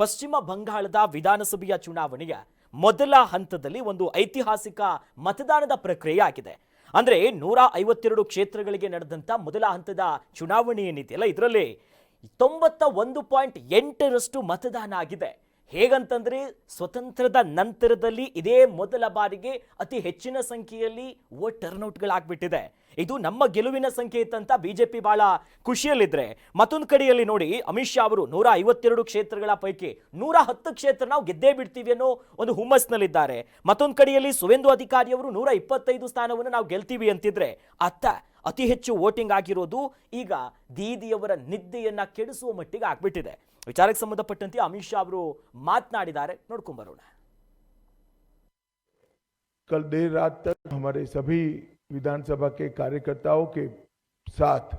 ಪಶ್ಚಿಮ ಬಂಗಾಳದ ವಿಧಾನಸಭೆಯ ಚುನಾವಣೆಯ ಮೊದಲ ಹಂತದಲ್ಲಿ ಒಂದು ಐತಿಹಾಸಿಕ ಮತದಾನದ ಪ್ರಕ್ರಿಯೆ ಆಗಿದೆ. ಅಂದ್ರೆ 152 ಕ್ಷೇತ್ರಗಳಿಗೆ ನಡೆದಂತ ಮೊದಲ ಹಂತದ ಚುನಾವಣೆ ಏನಿದೆಯಲ್ಲ, ಇದರಲ್ಲಿ 91.8% ಮತದಾನ ಆಗಿದೆ. ಹೇಗಂತಂದ್ರೆ ಸ್ವತಂತ್ರದ ನಂತರದಲ್ಲಿ ಇದೇ ಮೊದಲ ಬಾರಿಗೆ ಅತಿ ಹೆಚ್ಚಿನ ಸಂಖ್ಯೆಯಲ್ಲಿ ವೋಟ್ ಟರ್ನ್ಔಟ್ಗಳಾಗ್ಬಿಟ್ಟಿದೆ. ಇದು ನಮ್ಮ ಗೆಲುವಿನ ಸಂಕೇತ ಅಂತ ಬಿಜೆಪಿ ಬಹಳ ಖುಷಿಯಲ್ಲಿದ್ರೆ, ಮತ್ತೊಂದು ಕಡೆಯಲ್ಲಿ ನೋಡಿ ಅಮಿತ್ ಶಾ ಅವರು 152 ಕ್ಷೇತ್ರಗಳ ಪೈಕಿ 110 ಕ್ಷೇತ್ರ ನಾವು ಗೆದ್ದೇ ಬಿಡ್ತೀವಿ ಅನ್ನೋ ಒಂದು ಹುಮ್ಮಸ್ನಲ್ಲಿದ್ದಾರೆ. ಮತ್ತೊಂದು ಕಡೆಯಲ್ಲಿ ಸುವೇಂದು ಅಧಿಕಾರಿ ಅವರು 125 ಸ್ಥಾನವನ್ನು ನಾವು ಗೆಲ್ತೀವಿ ಅಂತಿದ್ರೆ, ಅತಿ ಹೆಚ್ಚು ವೋಟಿಂಗ್ ಆಗಿರೋದು ಈಗ ದೀದಿಯವರ ನಿದ್ದೆಯನ್ನ ಕೆಡಿಸುವ ಮಟ್ಟಿಗೆ ಆಗ್ಬಿಟ್ಟಿದೆ. ವಿಚಾರಕ್ಕೆ ಸಂಬಂಧಪಟ್ಟಂತೆ ಅಮಿತ್ ಶಾ ಅವರು ಮಾತನಾಡಿದ್ದಾರೆ, ನೋಡ್ಕೊಂಡ್ ಬರೋಣ. कल देर रात तक हमारे सभी विधानसभा के कार्यकर्ताओं के साथ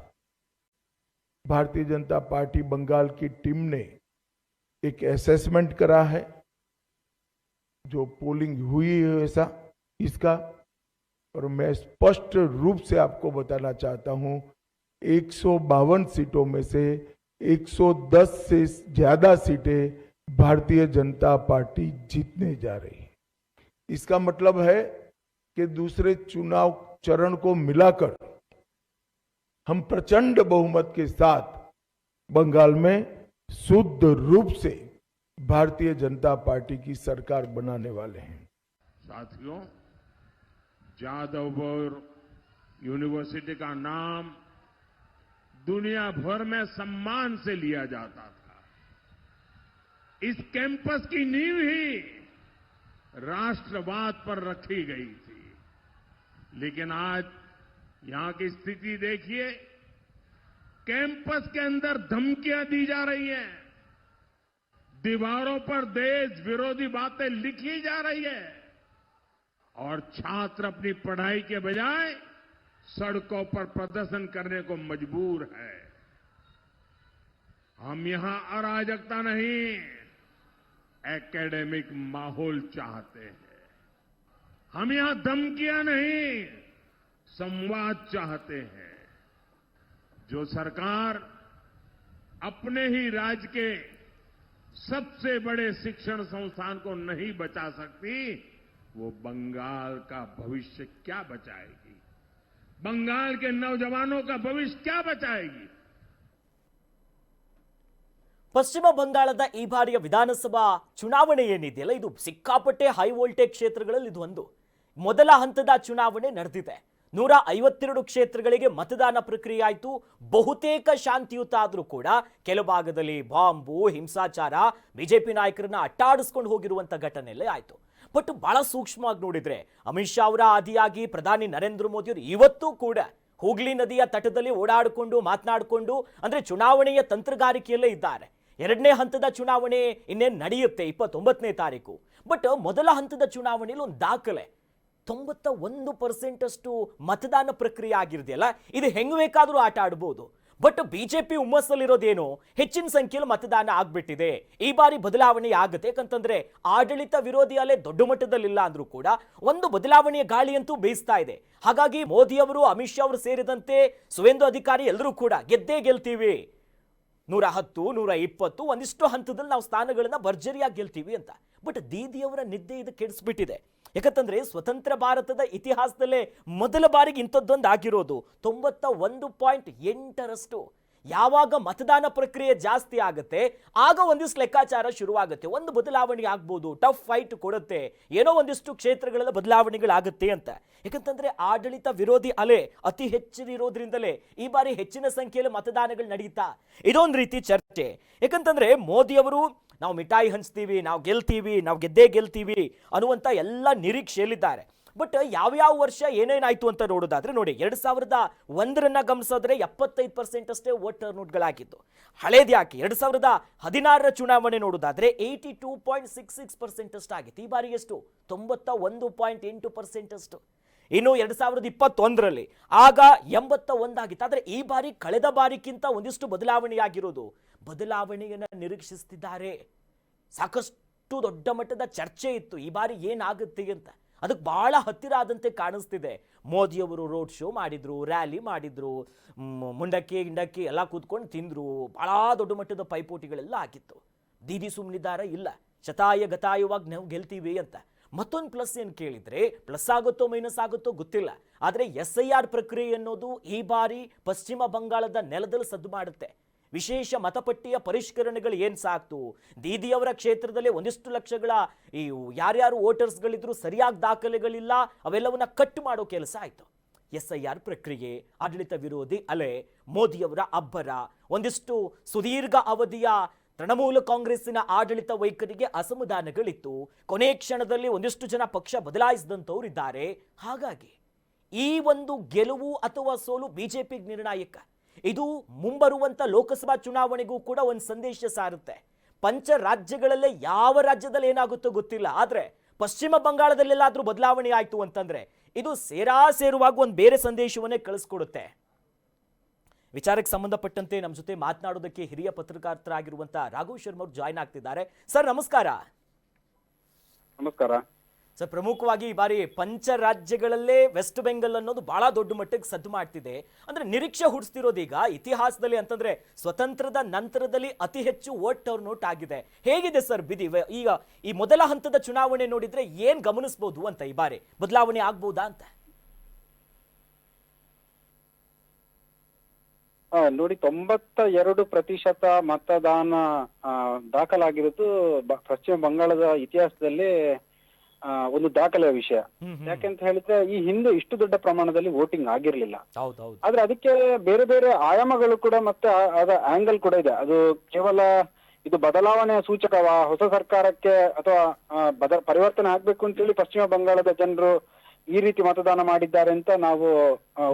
भारतीय जनता पार्टी बंगाल की टीम ने एक असेसमेंट करा है, जो पोलिंग हुई है ऐसा इसका, और मैं स्पष्ट रूप से आपको बताना चाहता हूं 152 सीटों में से 110 से ज्यादा सीटें भारतीय जनता पार्टी जीतने जा रही है। इसका मतलब है कि दूसरे चुनाव चरण को मिलाकर हम प्रचंड बहुमत के साथ बंगाल में शुद्ध रूप से भारतीय जनता पार्टी की सरकार बनाने वाले हैं। साथियों, जादवपुर यूनिवर्सिटी का नाम दुनिया भर में सम्मान से लिया जाता था। इस कैंपस की नींव ही राष्ट्रवाद पर रखी गई थी, लेकिन आज यहां की स्थिति देखिए। कैंपस के अंदर धमकियां दी जा रही हैं, दीवारों पर देश विरोधी बातें लिखी जा रही है, और छात्र अपनी पढ़ाई के बजाय सड़कों पर प्रदर्शन करने को मजबूर है। हम यहां अराजकता नहीं, एकेडमिक माहौल चाहते हैं। हम यहां धमकियां नहीं, संवाद चाहते हैं। जो सरकार अपने ही राज्य के सबसे बड़े शिक्षण संस्थान को नहीं बचा सकती, वो बंगाल का भविष्य क्या बचाएगी? बंगाल के नौजवानों का भविष्य क्या बचाएगी? ಪಶ್ಚಿಮ ಬಂಗಾಳದ ಈ ಬಾರಿಯ ವಿಧಾನಸಭಾ ಚುನಾವಣೆ ಏನಿದೆಯಲ್ಲ, ಇದು ಸಿಕ್ಕಾಪಟ್ಟೆ ಹೈ ವೋಲ್ಟೇಜ್ ಕ್ಷೇತ್ರಗಳಲ್ಲಿ ಇದು ಒಂದು. ಮೊದಲ ಹಂತದ ಚುನಾವಣೆ ನಡೆದಿದೆ. 152 ಕ್ಷೇತ್ರಗಳಿಗೆ ಮತದಾನ ಪ್ರಕ್ರಿಯೆ ಆಯಿತು. ಬಹುತೇಕ ಶಾಂತಿಯುತ ಆದರೂ ಕೂಡ ಕೆಲವು ಭಾಗದಲ್ಲಿ ಬಾಂಬು, ಹಿಂಸಾಚಾರ, ಬಿಜೆಪಿ ನಾಯಕರನ್ನ ಅಟ್ಟಾಡಿಸ್ಕೊಂಡು ಹೋಗಿರುವಂತ ಘಟನೆಯಲ್ಲೇ ಆಯಿತು. ಬಟ್ ಬಹಳ ಸೂಕ್ಷ್ಮವಾಗಿ ನೋಡಿದ್ರೆ ಅಮಿತ್ ಶಾ ಅವರ ಆದಿಯಾಗಿ ಪ್ರಧಾನಿ ನರೇಂದ್ರ ಮೋದಿ ಅವರು ಇವತ್ತೂ ಕೂಡ ಹೂಗ್ಲಿ ನದಿಯ ತಟದಲ್ಲಿ ಓಡಾಡಿಕೊಂಡು ಮಾತನಾಡಿಕೊಂಡು, ಅಂದ್ರೆ ಚುನಾವಣೆಯ ತಂತ್ರಗಾರಿಕೆಯಲ್ಲೇ ಇದ್ದಾರೆ. ಎರಡನೇ ಹಂತದ ಚುನಾವಣೆ ಇನ್ನೇನು ನಡೆಯುತ್ತೆ 29ನೇ ತಾರೀಕು. ಬಟ್ ಮೊದಲ ಹಂತದ ಚುನಾವಣೆಯಲ್ಲಿ ಒಂದು ದಾಖಲೆ 91% ಅಷ್ಟು ಮತದಾನ ಪ್ರಕ್ರಿಯೆ ಆಗಿದೆಯಲ್ಲ, ಇದು ಹೆಂಗ್ ಬೇಕಾದ್ರೂ ಆಟ ಆಡಬಹುದು. ಬಟ್ ಬಿಜೆಪಿ ಹುಮ್ಮಸ್ಸಲ್ಲಿರೋದೇನು, ಹೆಚ್ಚಿನ ಸಂಖ್ಯೆಯಲ್ಲಿ ಮತದಾನ ಆಗ್ಬಿಟ್ಟಿದೆ. ಈ ಬಾರಿ ಬದಲಾವಣೆ ಆಗುತ್ತೆ, ಯಾಕಂತಂದ್ರೆ ಆಡಳಿತ ವಿರೋಧಿ ಅಲೆ ದೊಡ್ಡ ಮಟ್ಟದಲ್ಲಿಲ್ಲ ಅಂದ್ರೂ ಕೂಡ ಒಂದು ಬದಲಾವಣೆಯ ಗಾಳಿ ಅಂತೂ ಬೀಸ್ತಾ ಇದೆ. ಹಾಗಾಗಿ ಮೋದಿ ಅವರು, ಅಮಿತ್ ಶಾ ಅವರು ಸೇರಿದಂತೆ ಸುವೇಂದು ಅಧಿಕಾರಿ ಎಲ್ಲರೂ ಕೂಡ ಗೆದ್ದೇ ಗೆಲ್ತೀವಿ, 110, 120 ಒಂದಿಷ್ಟು ಹಂತದಲ್ಲಿ ನಾವು ಸ್ಥಾನಗಳನ್ನ ಭರ್ಜರಿಯಾಗಿ ಗೆಲ್ತೀವಿ ಅಂತ. ಬಟ್ ದೀದಿಯವರ ನಿದ್ದೆ ಇದು ಕೆಡಿಸ್ಬಿಟ್ಟಿದೆ. ಯಾಕಂತಂದ್ರೆ ಸ್ವತಂತ್ರ ಭಾರತದ ಇತಿಹಾಸದಲ್ಲೇ ಮೊದಲ ಬಾರಿಗೆ ಇಂಥದ್ದೊಂದು ಆಗಿರೋದು. 91.8%. ಯಾವಾಗ ಮತದಾನ ಪ್ರಕ್ರಿಯೆ ಜಾಸ್ತಿ ಆಗುತ್ತೆ ಆಗ ಒಂದಿಷ್ಟು ಲೆಕ್ಕಾಚಾರ ಶುರುವಾಗುತ್ತೆ. ಒಂದು ಬದಲಾವಣೆ ಆಗ್ಬೋದು, ಟಫ್ ಫೈಟ್ ಕೊಡುತ್ತೆ, ಏನೋ ಒಂದಿಷ್ಟು ಕ್ಷೇತ್ರಗಳೆಲ್ಲ ಬದಲಾವಣೆಗಳಾಗುತ್ತೆ ಅಂತ. ಯಾಕಂತಂದ್ರೆ ಆಡಳಿತ ವಿರೋಧಿ ಅಲೆ ಅತಿ ಹೆಚ್ಚಿರೋದ್ರಿಂದಲೇ ಈ ಬಾರಿ ಹೆಚ್ಚಿನ ಸಂಖ್ಯೆಯಲ್ಲಿ ಮತದಾನಗಳು ನಡೀತಾ. ಇದೊಂದು ರೀತಿ ಚರ್ಚೆ. ಯಾಕಂತಂದ್ರೆ ಮೋದಿ ಅವರು ನಾವು ಮಿಠಾಯಿ ಹಂಚ್ತೀವಿ, ನಾವು ಗೆಲ್ತೀವಿ, ನಾವು ಗೆದ್ದೇ ಗೆಲ್ತೀವಿ ಅನ್ನುವಂಥ ಎಲ್ಲ ನಿರೀಕ್ಷೆಯಲ್ಲಿದ್ದಾರೆ. ಬಟ್ ಯಾವ್ಯಾವ ವರ್ಷ ಏನೇನಾಯ್ತು ಅಂತ ನೋಡೋದಾದ್ರೆ ನೋಡಿ, 2001 ಗಮನಿಸಿದ್ರೆ 75% ಅಷ್ಟೇ ವೋಟ್ ಟರ್ನ್ಔಟ್ಗಳಾಗಿತ್ತು. ಹಳೇದು ಯಾಕೆ 2016 ಚುನಾವಣೆ ನೋಡೋದಾದ್ರೆ 82.66% ಅಷ್ಟಾಗಿತ್ತು. ಈ ಬಾರಿ ಎಷ್ಟು? 91.8% ಅಷ್ಟು. ಇನ್ನು 2021 ಆಗ 81 ಆಗಿತ್ತು. ಆದರೆ ಈ ಬಾರಿ ಕಳೆದ ಬಾರಿಗಿಂತ ಒಂದಿಷ್ಟು ಬದಲಾವಣೆಯಾಗಿರೋದು. ಬದಲಾವಣೆಯನ್ನು ನಿರೀಕ್ಷಿಸುತ್ತಿದ್ದಾರೆ. ಸಾಕಷ್ಟು ದೊಡ್ಡ ಮಟ್ಟದ ಚರ್ಚೆ ಇತ್ತು ಈ ಬಾರಿ ಏನಾಗುತ್ತೆ ಅಂತ. ಅದಕ್ಕೆ ಬಹಳ ಹತ್ತಿರ ಆದಂತೆ ಕಾಣಿಸ್ತಿದೆ. ಮೋದಿಯವರು ರೋಡ್ ಶೋ ಮಾಡಿದ್ರು, ರ್ಯಾಲಿ ಮಾಡಿದ್ರು, ಮುಂಡಕ್ಕೆ ಗಿಂಡಕ್ಕೆ ಎಲ್ಲ ಕೂತ್ಕೊಂಡು ತಿಂದ್ರು, ಬಹಳ ದೊಡ್ಡ ಮಟ್ಟದ ಪೈಪೋಟಿಗಳೆಲ್ಲ ಆಗಿತ್ತು. ದೀದಿ ಸುಮ್ಮನಿದ್ದಾರೆ, ಇಲ್ಲ ಶತಾಯ ಗತಾಯವಾಗಿ ನಾವು ಗೆಲ್ತೀವಿ ಅಂತ. ಮತ್ತೊಂದು ಪ್ಲಸ್ ಏನು ಕೇಳಿದ್ರೆ, ಪ್ಲಸ್ ಆಗುತ್ತೋ ಮೈನಸ್ ಆಗುತ್ತೋ ಗೊತ್ತಿಲ್ಲ, ಆದರೆ SIR ಪ್ರಕ್ರಿಯೆ ಅನ್ನೋದು ಈ ಬಾರಿ ಪಶ್ಚಿಮ ಬಂಗಾಳದ ನೆಲದಲ್ಲಿ ಸದ್ದು ಮಾಡುತ್ತೆ. ವಿಶೇಷ ಮತಪಟ್ಟಿಯ ಪರಿಷ್ಕರಣೆಗಳು ಏನು ಸಾಕ್ತು, ದೀದಿಯವರ ಕ್ಷೇತ್ರದಲ್ಲಿ ಒಂದಿಷ್ಟು ಲಕ್ಷಗಳ ಈ ಯಾರ್ಯಾರು ವೋಟರ್ಸ್ಗಳಿದ್ರು ಸರಿಯಾಗಿ ದಾಖಲೆಗಳಿಲ್ಲ, ಅವೆಲ್ಲವನ್ನ ಕಟ್ ಮಾಡೋ ಕೆಲಸ ಆಯಿತು. SIR ಪ್ರಕ್ರಿಯೆ, ಆಡಳಿತ ವಿರೋಧಿ ಅಲೆ, ಮೋದಿಯವರ ಅಬ್ಬರ, ಒಂದಿಷ್ಟು ಸುದೀರ್ಘ ಅವಧಿಯ ತೃಣಮೂಲ ಕಾಂಗ್ರೆಸ್ಸಿನ ಆಡಳಿತ ವೈಖರಿಗೆ ಅಸಮಾಧಾನಗಳಿತ್ತು. ಕೊನೆ ಕ್ಷಣದಲ್ಲಿ ಒಂದಿಷ್ಟು ಜನ ಪಕ್ಷ ಬದಲಾಯಿಸಿದಂಥವ್ರು ಇದ್ದಾರೆ. ಹಾಗಾಗಿ ಈ ಒಂದು ಗೆಲುವು ಅಥವಾ ಸೋಲು ಬಿಜೆಪಿಗೆ ನಿರ್ಣಾಯಕ. ಇದು ಮುಂಬರುವಂತ ಲೋಕಸಭಾ ಚುನಾವಣೆಗೂ ಕೂಡ ಒಂದು ಸಂದೇಶ ಸಾರುತ್ತೆ. ಪಂಚ ರಾಜ್ಯಗಳಲ್ಲೇ ಯಾವ ರಾಜ್ಯದಲ್ಲಿ ಏನಾಗುತ್ತೋ ಗೊತ್ತಿಲ್ಲ, ಆದ್ರೆ ಪಶ್ಚಿಮ ಬಂಗಾಳದಲ್ಲೆಲ್ಲಾದ್ರೂ ಬದಲಾವಣೆ ಆಯ್ತು ಅಂತಂದ್ರೆ ಇದು ಸೇರುವಾಗ ಒಂದು ಬೇರೆ ಸಂದೇಶವನ್ನೇ ಕಳಿಸ್ಕೊಡುತ್ತೆ. ವಿಚಾರಕ್ಕೆ ಸಂಬಂಧಪಟ್ಟಂತೆ ನಮ್ಮ ಜೊತೆ ಮಾತನಾಡೋದಕ್ಕೆ ಹಿರಿಯ ಪತ್ರಕರ್ತರಾಗಿರುವಂತಹ ರಾಘವ್ ಶರ್ಮಾ ಅವರು ಜಾಯ್ನ್ ಆಗ್ತಿದ್ದಾರೆ. ಸರ್ ನಮಸ್ಕಾರ. ನಮಸ್ಕಾರ ಸರ್, ಪ್ರಮುಖವಾಗಿ ಈ ಬಾರಿ ಪಂಚ ರಾಜ್ಯಗಳಲ್ಲೇ ವೆಸ್ಟ್ ಬೆಂಗಾಲ್ ಅನ್ನೋದು ಬಹಳ ದೊಡ್ಡ ಮಟ್ಟಕ್ಕೆ ಸದ್ದು ಮಾಡ್ತಿದೆ. ಅಂದ್ರೆ ನಿರೀಕ್ಷೆ ಹುಟ್ಟಿಸ್ತಿರೋದೀಗ ಇತಿಹಾಸದಲ್ಲಿ ಅಂತಂದ್ರೆ ಸ್ವತಂತ್ರದ ನಂತರದಲ್ಲಿ ಅತಿ ಹೆಚ್ಚು ವೋಟ್ ಟರ್ನ್ ಔಟ್ ಆಗಿದೆ. ಹೇಗಿದೆ ಸರ್ ಬಿದಿ ಈಗ ಈ ಮೊದಲ ಹಂತದ ಚುನಾವಣೆ ನೋಡಿದ್ರೆ ಏನ್ ಗಮನಿಸಬಹುದು ಅಂತ, ಈ ಬಾರಿ ಬದಲಾವಣೆ ಆಗ್ಬಹುದಾ ಅಂತ? ನೋಡಿ, 92% ಮತದಾನ ದಾಖಲಾಗಿರೋದು ಪಶ್ಚಿಮ ಬಂಗಾಳದ ಇತಿಹಾಸದಲ್ಲಿ ಒಂದು ದಾಖಲೆಯ ವಿಷಯ. ಯಾಕೆಂತ ಹೇಳಿದ್ರೆ ಈ ಹಿಂದೆ ಇಷ್ಟು ದೊಡ್ಡ ಪ್ರಮಾಣದಲ್ಲಿ ವೋಟಿಂಗ್ ಆಗಿರ್ಲಿಲ್ಲ. ಆದ್ರೆ ಅದಕ್ಕೆ ಬೇರೆ ಬೇರೆ ಆಯಾಮಗಳು ಕೂಡ ಮತ್ತೆ ಅದರ ಆಂಗಲ್ ಕೂಡ ಇದೆ. ಅದು ಕೇವಲ ಇದು ಬದಲಾವಣೆಯ ಸೂಚಕವಾ, ಹೊಸ ಸರ್ಕಾರಕ್ಕೆ ಅಥವಾ ಪರಿವರ್ತನೆ ಆಗ್ಬೇಕು ಅಂತೇಳಿ ಪಶ್ಚಿಮ ಬಂಗಾಳದ ಜನರು ಈ ರೀತಿ ಮತದಾನ ಮಾಡಿದ್ದಾರೆ ಅಂತ ನಾವು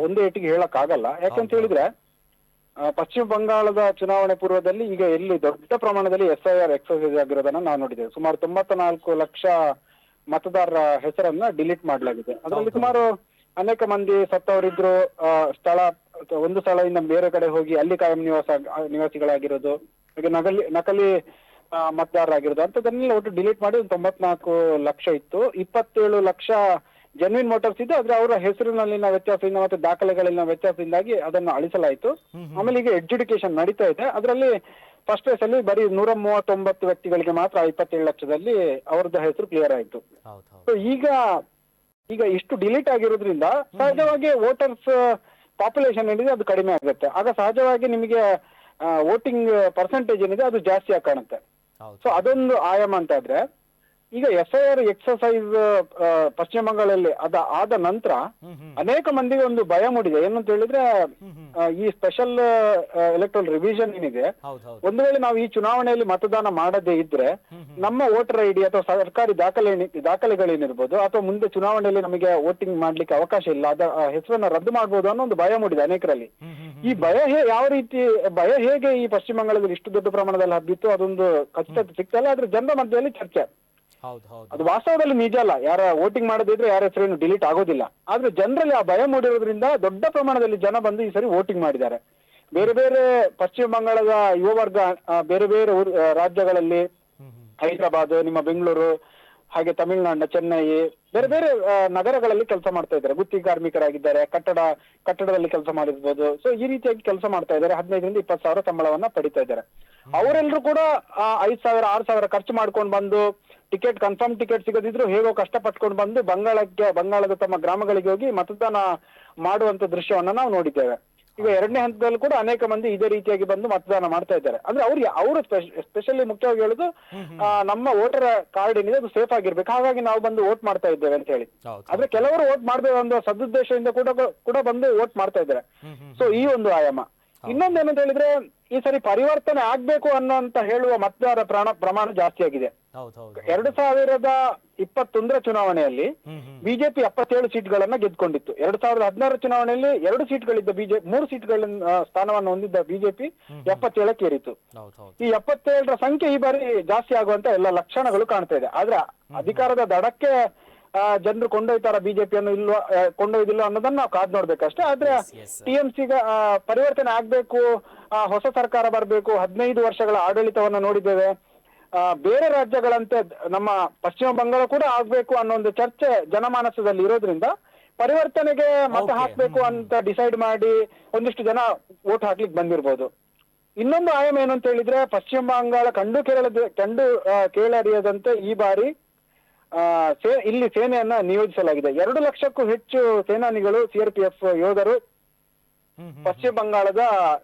ಒಂದೇ ಏಟಿಗೆ ಹೇಳಕ್ ಆಗಲ್ಲ. ಯಾಕೆಂತ ಹೇಳಿದ್ರೆ ಪಶ್ಚಿಮ ಬಂಗಾಳದ ಚುನಾವಣೆ ಪೂರ್ವದಲ್ಲಿ ಈಗ ಎಲ್ಲಿ ದೊಡ್ಡ ಪ್ರಮಾಣದಲ್ಲಿ SIR ಎಕ್ಸರ್ಸೈಸ್ ಆಗಿರೋದನ್ನ ನಾವು ನೋಡಿದ್ದೇವೆ. ಸುಮಾರು 94 ಲಕ್ಷ ಮತದಾರರ ಹೆಸರನ್ನ ಡಿಲೀಟ್ ಮಾಡಲಾಗಿದೆ. ಅದರಲ್ಲಿ ಸುಮಾರು ಅನೇಕ ಮಂದಿ ಸತ್ತವರಿದ್ರು, ಒಂದು ಸ್ಥಳದಿಂದ ಬೇರೆ ಕಡೆ ಹೋಗಿ ಅಲ್ಲಿ ಕಾಯಂ ನಿವಾಸಿಗಳಾಗಿರೋದು, ಈಗ ನಕಲಿ ಮತದಾರರಾಗಿರೋದು ಅಂತದನ್ನೆಲ್ಲ ಒಟ್ಟು ಡಿಲೀಟ್ ಮಾಡಿ 94 ಲಕ್ಷ ಇತ್ತು. 27 ಲಕ್ಷ ಜೆನ್ವಿನ್ ವೋಟರ್ಸ್ ಇದ್ದು, ಆದ್ರೆ ಅವರ ಹೆಸರಿನಲ್ಲಿನ ವ್ಯತ್ಯಾಸದಿಂದ ಮತ್ತೆ ದಾಖಲೆಗಳಲ್ಲಿನ ವ್ಯತ್ಯಾಸದಿಂದಾಗಿ ಅದನ್ನು ಅಳಿಸಲಾಯಿತು. ಆಮೇಲೆ ಈಗ ಎಡ್ಜುಡಿಕೇಶನ್ ನಡೀತಾ ಇದೆ. ಅದರಲ್ಲಿ ಫಸ್ಟ್ ಫೇಸ್ ಅಲ್ಲಿ ಬರೀ 139 ವ್ಯಕ್ತಿಗಳಿಗೆ ಮಾತ್ರ 27 ಲಕ್ಷದಲ್ಲಿ ಅವರದ್ದು ಹೆಸರು ಕ್ಲಿಯರ್ ಆಯ್ತು. ಸೊ ಈಗ ಇಷ್ಟು ಡಿಲೀಟ್ ಆಗಿರೋದ್ರಿಂದ ಸಹಜವಾಗಿ ವೋಟರ್ಸ್ ಪಾಪ್ಯುಲೇಷನ್ ಏನಿದೆ ಅದು ಕಡಿಮೆ ಆಗುತ್ತೆ. ಆಗ ಸಹಜವಾಗಿ ನಿಮಗೆ ವೋಟಿಂಗ್ ಪರ್ಸೆಂಟೇಜ್ ಏನಿದೆ ಅದು ಜಾಸ್ತಿ ಆಗಿ ಕಾಣುತ್ತೆ. ಸೊ ಅದೊಂದು ಆಯಾಮ ಅಂತ ಆದ್ರೆ, ಈಗ SIR ಎಕ್ಸರ್ಸೈಸ್ ಪಶ್ಚಿಮ ಬಂಗಾಳಲ್ಲಿ ಆದ ನಂತರ ಅನೇಕ ಮಂದಿಗೆ ಒಂದು ಭಯ ಮೂಡಿದೆ. ಏನಂತ ಹೇಳಿದ್ರೆ, ಈ ಸ್ಪೆಷಲ್ ಎಲೆಕ್ಟ್ರಲ್ ರಿವಿಷನ್ ಏನಿದೆ, ಒಂದು ವೇಳೆ ನಾವು ಈ ಚುನಾವಣೆಯಲ್ಲಿ ಮತದಾನ ಮಾಡದೇ ಇದ್ರೆ ನಮ್ಮ ವೋಟರ್ ID ಅಥವಾ ಸರ್ಕಾರಿ ದಾಖಲೆಗಳೇನಿರ್ಬೋದು ಅಥವಾ ಮುಂದೆ ಚುನಾವಣೆಯಲ್ಲಿ ನಮಗೆ ವೋಟಿಂಗ್ ಮಾಡ್ಲಿಕ್ಕೆ ಅವಕಾಶ ಇಲ್ಲ, ಅದ ಹೆಸರನ್ನ ರದ್ದು ಮಾಡಬಹುದು ಅನ್ನೋ ಒಂದು ಭಯ ಮೂಡಿದೆ ಅನೇಕರಲ್ಲಿ. ಈ ಭಯ ಹೇಗೆ ಈ ಪಶ್ಚಿಮ ಬಂಗಾಳದಲ್ಲಿ ಇಷ್ಟು ದೊಡ್ಡ ಪ್ರಮಾಣದಲ್ಲಿ ಹಬ್ಬಿತ್ತು ಅದೊಂದು ಖಚಿತ ಸಿಗ್ತಲ್ಲ. ಆದ್ರೆ ಜನರ ಮಧ್ಯದಲ್ಲಿ ಚರ್ಚೆ, ಅದು ವಾಸ್ತವದಲ್ಲಿ ನಿಜ ಅಲ್ಲ. ಯಾರ ವೋಟಿಂಗ್ ಮಾಡದಿದ್ರೆ ಯಾರ ಹೆಸರೇನು ಡಿಲೀಟ್ ಆಗೋದಿಲ್ಲ. ಆದ್ರೆ ಜನರಲ್ಲಿ ಆ ಭಯ ಮೂಡಿರೋದ್ರಿಂದ ದೊಡ್ಡ ಪ್ರಮಾಣದಲ್ಲಿ ಜನ ಬಂದು ಈ ಸರಿ ವೋಟಿಂಗ್ ಮಾಡಿದ್ದಾರೆ. ಬೇರೆ ಬೇರೆ ಪಶ್ಚಿಮ ಬಂಗಾಳದ ಯುವ ವರ್ಗ ಬೇರೆ ಬೇರೆ ರಾಜ್ಯಗಳಲ್ಲಿ, ಹೈದರಾಬಾದ್, ನಿಮ್ಮ ಬೆಂಗಳೂರು, ಹಾಗೆ ತಮಿಳುನಾಡಿನ ಚೆನ್ನೈ, ಬೇರೆ ಬೇರೆ ನಗರಗಳಲ್ಲಿ ಕೆಲಸ ಮಾಡ್ತಾ ಇದ್ದಾರೆ. ಗುತ್ತಿ ಕಾರ್ಮಿಕರಾಗಿದ್ದಾರೆ, ಕಟ್ಟಡದಲ್ಲಿ ಕೆಲಸ ಮಾಡಿರ್ಬೋದು. ಸೊ ಈ ರೀತಿಯಾಗಿ ಕೆಲಸ ಮಾಡ್ತಾ ಇದ್ದಾರೆ. 15 ರಿಂದ 20 ಸಾವಿರ ಸಂಬಳವನ್ನ ಪಡಿತಾ ಇದ್ದಾರೆ. ಅವರೆಲ್ಲರೂ ಕೂಡ 5,000 6,000 ಖರ್ಚು ಮಾಡ್ಕೊಂಡು ಬಂದು ಕನ್ಫರ್ಮ್ ಟಿಕೆಟ್ ಸಿಗದಿದ್ರು ಹೇಗೋ ಕಷ್ಟಪಟ್ಕೊಂಡು ಬಂದು ಬಂಗಾಳದ ತಮ್ಮ ಗ್ರಾಮಗಳಿಗೆ ಹೋಗಿ ಮತದಾನ ಮಾಡುವಂತ ದೃಶ್ಯವನ್ನ ನಾವು ನೋಡಿದ್ದೇವೆ. ಈಗ ಎರಡನೇ ಹಂತದಲ್ಲೂ ಕೂಡ ಅನೇಕ ಮಂದಿ ಇದೇ ರೀತಿಯಾಗಿ ಬಂದು ಮತದಾನ ಮಾಡ್ತಾ ಇದ್ದಾರೆ. ಅಂದ್ರೆ ಅವರು ಸ್ಪೆಷಲಿ ಮುಖ್ಯವಾಗಿ ಹೇಳುದು, ನಮ್ಮ ವೋಟರ್ ಕಾರ್ಡ್ ಏನಿದೆ ಅದು ಸೇಫ್ ಆಗಿರ್ಬೇಕು, ಹಾಗಾಗಿ ನಾವು ಬಂದು ವೋಟ್ ಮಾಡ್ತಾ ಇದ್ದೇವೆ ಅಂತ ಹೇಳಿ. ಆದ್ರೆ ಕೆಲವರು ವೋಟ್ ಮಾಡಬೇಕು ಅನ್ನೋ ಸದುದ್ದೇಶದಿಂದ ಕೂಡ ಬಂದು ವೋಟ್ ಮಾಡ್ತಾ ಇದ್ದಾರೆ. ಸೊ ಈ ಒಂದು ಆಯಾಮ. ಇನ್ನೊಂದೇನಂತ ಹೇಳಿದ್ರೆ, ಈ ಸರಿ ಪರಿವರ್ತನೆ ಆಗ್ಬೇಕು ಅನ್ನೋಂತ ಹೇಳುವ ಮತದಾರ ಪ್ರಮಾಣ ಜಾಸ್ತಿ ಆಗಿದೆ. 2021 ಚುನಾವಣೆಯಲ್ಲಿ ಬಿಜೆಪಿ 77 ಸೀಟ್ಗಳನ್ನ ಗೆದ್ಕೊಂಡಿತ್ತು. 2016 ಚುನಾವಣೆಯಲ್ಲಿ 2 ಸೀಟ್ಗಳಿದ್ದ ಬಿಜೆಪಿ 3 ಸೀಟ್ಗಳ ಸ್ಥಾನವನ್ನು ಹೊಂದಿದ್ದ ಬಿಜೆಪಿ 77ಕ್ಕೆ ಏರಿತು. ಈ 77ರ ಸಂಖ್ಯೆ ಈ ಬಾರಿ ಜಾಸ್ತಿ ಆಗುವಂತ ಎಲ್ಲ ಲಕ್ಷಣಗಳು ಕಾಣ್ತಾ ಇದೆ. ಆದ್ರೆ ಅಧಿಕಾರದ ದಡಕ್ಕೆ ಜನರು ಕೊಂಡೊಯ್ತಾರ ಬಿಜೆಪಿಯನ್ನು ಇಲ್ವಾ, ಕೊಂಡೊಯ್ದಿಲ್ಲ ಅನ್ನೋದನ್ನ ನಾವು ಕಾದ್ ನೋಡ್ಬೇಕಷ್ಟೇ. ಆದ್ರೆ TMCಗೆ ಪರಿವರ್ತನೆ ಆಗ್ಬೇಕು, ಹೊಸ ಸರ್ಕಾರ ಬರ್ಬೇಕು, 15 ವರ್ಷಗಳ ಆಡಳಿತವನ್ನ ನೋಡಿದ್ದೇವೆ. ಬೇರೆ ರಾಜ್ಯಗಳಂತೆ ನಮ್ಮ ಪಶ್ಚಿಮ ಬಂಗಾಳ ಕೂಡ ಆಗ್ಬೇಕು ಅನ್ನೋ ಒಂದು ಚರ್ಚೆ ಜನಮಾನಸದಲ್ಲಿ ಇರೋದ್ರಿಂದ ಪರಿವರ್ತನೆಗೆ ಮತ ಹಾಕ್ಬೇಕು ಅಂತ ಡಿಸೈಡ್ ಮಾಡಿ ಒಂದಿಷ್ಟು ಜನ ವೋಟ್ ಹಾಕ್ಲಿಕ್ಕೆ ಬಂದಿರ್ಬೋದು. ಇನ್ನೊಂದು ಆಯಾಮ ಏನು ಅಂತ ಹೇಳಿದ್ರೆ ಪಶ್ಚಿಮ ಬಂಗಾಳ ಕಂಡು ಕೇಳರಿಯದಂತೆ ಈ ಬಾರಿ ಇಲ್ಲಿ ಸೇನೆಯನ್ನ ನಿಯೋಜಿಸಲಾಗಿದೆ. 2 ಲಕ್ಷಕ್ಕೂ ಹೆಚ್ಚು ಸೇನಾನಿಗಳು ಸಿಆರ್ಪಿಎಫ್ ಯೋಧರು ಪಶ್ಚಿಮ ಬಂಗಾಳದ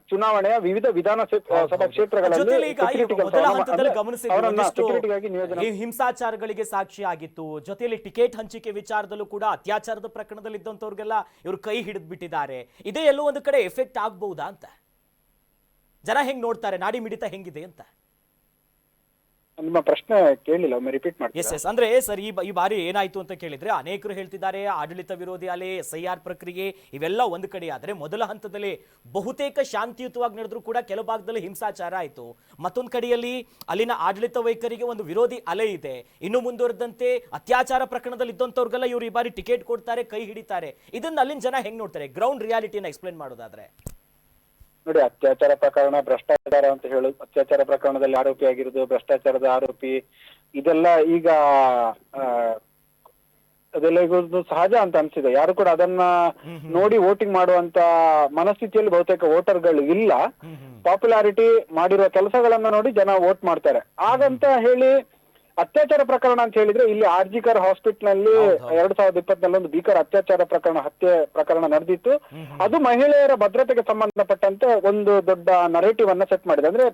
ಚುನಾವಣೆಯ ವಿವಿಧ ವಿಧಾನಸಭಾ ಕ್ಷೇತ್ರಗಳಲ್ಲಿ ಮೊದಲ ಹಂತದಲ್ಲಿ ಗಮನಿಸಿದ ಹಿಂಸಾಚಾರಗಳಿಗೆ ಸಾಕ್ಷಿ ಆಗಿತ್ತು. ಜೊತೆಯಲ್ಲಿ ಟಿಕೆಟ್ ಹಂಚಿಕೆ ವಿಚಾರದಲ್ಲೂ ಕೂಡ ಅತ್ಯಾಚಾರದ ಪ್ರಕರಣದಲ್ಲಿ ಇದ್ದಂತವ್ರಿಗೆಲ್ಲ ಇವರು ಕೈ ಹಿಡಿದು ಬಿಟ್ಟಿದ್ದಾರೆ. ಇದೇ ಎಲ್ಲೋ ಒಂದು ಕಡೆ ಎಫೆಕ್ಟ್ ಆಗಬಹುದಾ ಅಂತ ಜನ ಹೆಂಗ್ ನೋಡ್ತಾರೆ, ನಾಡಿ ಮಿಡಿತ ಹೆಂಗಿದೆ ಅಂತ? ನಿಮ್ಮ ಪ್ರಶ್ನೆ ಕೇಳಿಲ್ಲ, ಒಮ್ಮೆ ರಿಪೀಟ್ ಮಾಡಿ. ಎಸ್ ಅಂದ್ರೆ ಸರ್ ಈ ಬಾರಿ ಏನಾಯ್ತು ಅಂತ ಕೇಳಿದ್ರೆ ಅನೇಕರು ಹೇಳ್ತಿದ್ದಾರೆ ಆಡಳಿತ ವಿರೋಧಿ ಅಲೆ, SIR ಪ್ರಕ್ರಿಯೆ ಇವೆಲ್ಲ ಒಂದು ಕಡೆ ಆದ್ರೆ ಮೊದಲ ಹಂತದಲ್ಲಿ ಬಹುತೇಕ ಶಾಂತಿಯುತವಾಗಿ ನಡೆದ್ರು ಕೂಡ ಕೆಲವು ಭಾಗದಲ್ಲಿ ಹಿಂಸಾಚಾರ ಆಯ್ತು. ಮತ್ತೊಂದು ಕಡೆಯಲ್ಲಿ ಅಲ್ಲಿನ ಆಡಳಿತ ವೈಖರಿಗೆ ಒಂದು ವಿರೋಧಿ ಅಲೆ ಇದೆ. ಇನ್ನು ಮುಂದುವರೆದಂತೆ ಅತ್ಯಾಚಾರ ಪ್ರಕರಣದಲ್ಲಿ ಇದ್ದಂಥವ್ರಿಗೆಲ್ಲ ಇವರು ಈ ಬಾರಿ ಟಿಕೆಟ್ ಕೊಡ್ತಾರೆ, ಕೈ ಹಿಡಿತಾರೆ. ಇದನ್ನ ಅಲ್ಲಿನ ಜನ ಹೆಂಗ್ ನೋಡ್ತಾರೆ? ಗ್ರೌಂಡ್ ರಿಯಾಲಿಟಿನ ಎಕ್ಸ್ಪ್ಲೇನ್ ಮಾಡೋದಾದ್ರೆ ನೋಡಿ, ಅತ್ಯಾಚಾರ ಪ್ರಕರಣ, ಭ್ರಷ್ಟಾಚಾರ ಅಂತ ಹೇಳುದು, ಅತ್ಯಾಚಾರ ಪ್ರಕರಣದಲ್ಲಿ ಆರೋಪಿ ಆಗಿರುವುದು, ಭ್ರಷ್ಟಾಚಾರದ ಆರೋಪಿ, ಇದೆಲ್ಲ ಈಗ ಅದೆಲ್ಲ ಈಗ ಸಹಜ ಅಂತ ಅನ್ಸಿದೆ. ಯಾರು ಕೂಡ ಅದನ್ನ ನೋಡಿ ವೋಟಿಂಗ್ ಮಾಡುವಂತ ಮನಸ್ಥಿತಿಯಲ್ಲಿ ಬಹುತೇಕ ವೋಟರ್ಗಳು ಇಲ್ಲ. ಪಾಪ್ಯುಲಾರಿಟಿ ಮಾಡಿರುವ ಕೆಲಸಗಳನ್ನ ನೋಡಿ ಜನ ವೋಟ್ ಮಾಡ್ತಾರೆ. ಹಾಗಂತ ಹೇಳಿ ಅತ್ಯಾಚಾರ ಪ್ರಕರಣ ಅಂತ ಹೇಳಿದ್ರೆ ಇಲ್ಲಿ ಆರ್ಜಿಕರ್ ಹಾಸ್ಪಿಟಲ್ ನಲ್ಲಿ 2020 ಒಂದು ಭೀಕರ ಅತ್ಯಾಚಾರ ಪ್ರಕರಣ, ಹತ್ಯೆ ಪ್ರಕರಣ ನಡೆದಿತ್ತು. ಅದು ಮಹಿಳೆಯರ ಭದ್ರತೆಗೆ ಸಂಬಂಧಪಟ್ಟಂತೆ ಒಂದು ದೊಡ್ಡ ನರೇಟಿವ್ ಅನ್ನ ಸೆಟ್ ಮಾಡಿದೆ. ಅಂದ್ರೆ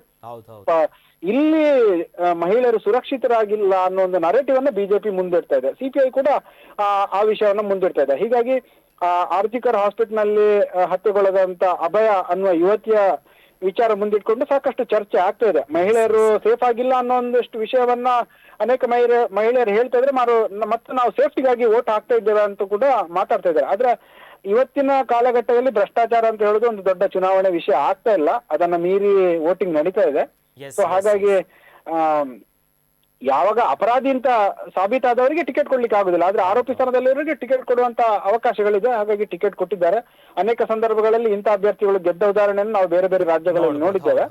ಇಲ್ಲಿ ಮಹಿಳೆಯರು ಸುರಕ್ಷಿತರಾಗಿಲ್ಲ ಅನ್ನೋ ಒಂದು ನರೇಟಿವ್ ಅನ್ನ ಬಿಜೆಪಿ ಮುಂದಿಡ್ತಾ ಇದೆ. ಸಿಪಿಐ ಕೂಡ ಆ ವಿಷಯವನ್ನ ಮುಂದಿಡ್ತಾ ಇದೆ. ಹೀಗಾಗಿ ಆರ್ಜಿಕರ್ ಹಾಸ್ಪಿಟಲ್ ನಲ್ಲಿ ಹತ್ಯೆಗೊಳಗಾದಂತ ಅಭಯ ಅನ್ನುವ ಯುವತಿಯ ವಿಚಾರ ಮುಂದಿಟ್ಕೊಂಡು ಸಾಕಷ್ಟು ಚರ್ಚೆ ಆಗ್ತಾ ಇದೆ. ಮಹಿಳೆಯರು ಸೇಫ್ ಆಗಿಲ್ಲ ಅನ್ನೋ ಒಂದಷ್ಟು ವಿಷಯವನ್ನ ಅನೇಕ ಮಹಿಳೆಯರು ಹೇಳ್ತಾ ಇದ್ರೆ ಮತ್ತೆ ನಾವು ಸೇಫ್ಟಿಗಾಗಿ ವೋಟ್ ಹಾಕ್ತಾ ಇದ್ದೇವೆ ಅಂತ ಕೂಡ ಮಾತಾಡ್ತಾ ಇದ್ದಾರೆ. ಆದ್ರೆ ಇವತ್ತಿನ ಕಾಲಘಟ್ಟದಲ್ಲಿ ಭ್ರಷ್ಟಾಚಾರ ಅಂತ ಹೇಳೋದು ಒಂದು ದೊಡ್ಡ ಚುನಾವಣೆ ವಿಷಯ ಆಗ್ತಾ ಇಲ್ಲ, ಅದನ್ನ ಮೀರಿ ವೋಟಿಂಗ್ ನಡೀತಾ ಇದೆ. ಸೊ ಹಾಗಾಗಿ ಯಾವಾಗ ಅಪರಾಧಿ ಅಂತ ಸಾಬೀತಾದವರಿಗೆ ಟಿಕೆಟ್ ಕೊಡ್ಲಿಕ್ಕೆ ಆಗುದಿಲ್ಲ, ಆದ್ರೆ ಆರೋಪಿ ಸ್ಥಾನದಲ್ಲಿರೋರಿಗೆ ಟಿಕೆಟ್ ಕೊಡುವಂತ ಅವಕಾಶಗಳಿದೆ. ಹಾಗಾಗಿ ಟಿಕೆಟ್ ಕೊಟ್ಟಿದ್ದಾರೆ. ಅನೇಕ ಸಂದರ್ಭಗಳಲ್ಲಿ ಇಂಥ ಅಭ್ಯರ್ಥಿಗಳು ಗೆದ್ದ ಉದಾಹರಣೆಯನ್ನು ನಾವು ಬೇರೆ ಬೇರೆ ರಾಜ್ಯಗಳಲ್ಲಿ ನೋಡಿದ್ದೇವೆ.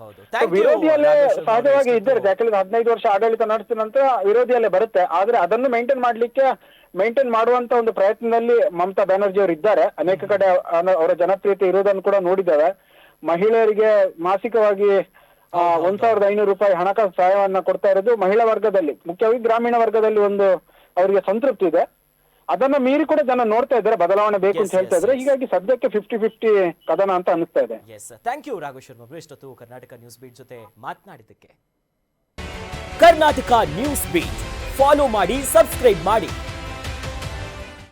ವಿರೋಧಿಯಲ್ಲೇ ಸಹಜವಾಗಿ ಇದ್ದಾರೆ, ಯಾಕಂದ್ರೆ 15 ವರ್ಷ ಆಡಳಿತ ನಡೆಸಿದ ನಂತರ ವಿರೋಧಿಯಲ್ಲೇ ಬರುತ್ತೆ. ಆದ್ರೆ ಅದನ್ನು ಮೇಂಟೈನ್ ಮಾಡುವಂತ ಒಂದು ಪ್ರಯತ್ನದಲ್ಲಿ ಮಮತಾ ಬ್ಯಾನರ್ಜಿ ಅವರು ಇದ್ದಾರೆ. ಅನೇಕ ಕಡೆ ಅವರ ಜನಪ್ರಿಯತೆ ಇರುವುದನ್ನು ಕೂಡ ನೋಡಿದ್ದೇವೆ. ಮಹಿಳೆಯರಿಗೆ ಮಾಸಿಕವಾಗಿ 1,500 ರೂಪಾಯಿ ಹಣಕಾಸು ಸಹಾಯವನ್ನ ಕೊಡ್ತಾ ಇರೋದು ಮಹಿಳಾ ವರ್ಗದಲ್ಲಿ, ಮುಖ್ಯವಾಗಿ ಗ್ರಾಮೀಣ ವರ್ಗದಲ್ಲಿ ಒಂದು ಅವರಿಗೆ ಸಂತೃಪ್ತಿ ಇದೆ. ಅದನ್ನ ಮೀರಿ ಕೂಡ ಜನ ನೋಡ್ತಾ ಇದ್ದಾರೆ, ಬದಲಾವಣೆ ಬೇಕು ಅಂತ ಹೇಳ್ತಾ ಇದ್ದಾರೆ. ಹೀಗಾಗಿ ಸದ್ಯಕ್ಕೆ 50-50 ಕದನ ಅಂತ ಅನಿಸ್ತಾ ಇದೆ. ಥ್ಯಾಂಕ್ ಯು ರಾಘವೇಶ್ವರ್ ಅವರು ಇಷ್ಟೊತ್ತು ಕರ್ನಾಟಕ ನ್ಯೂಸ್ ಬೀಟ್ ಜೊತೆ ಮಾತನಾಡಿದ್ದಕ್ಕೆ. ಕರ್ನಾಟಕ ನ್ಯೂಸ್ ಬೀಟ್ ಫಾಲೋ ಮಾಡಿ, ಸಬ್ಸ್ಕ್ರೈಬ್ ಮಾಡಿ.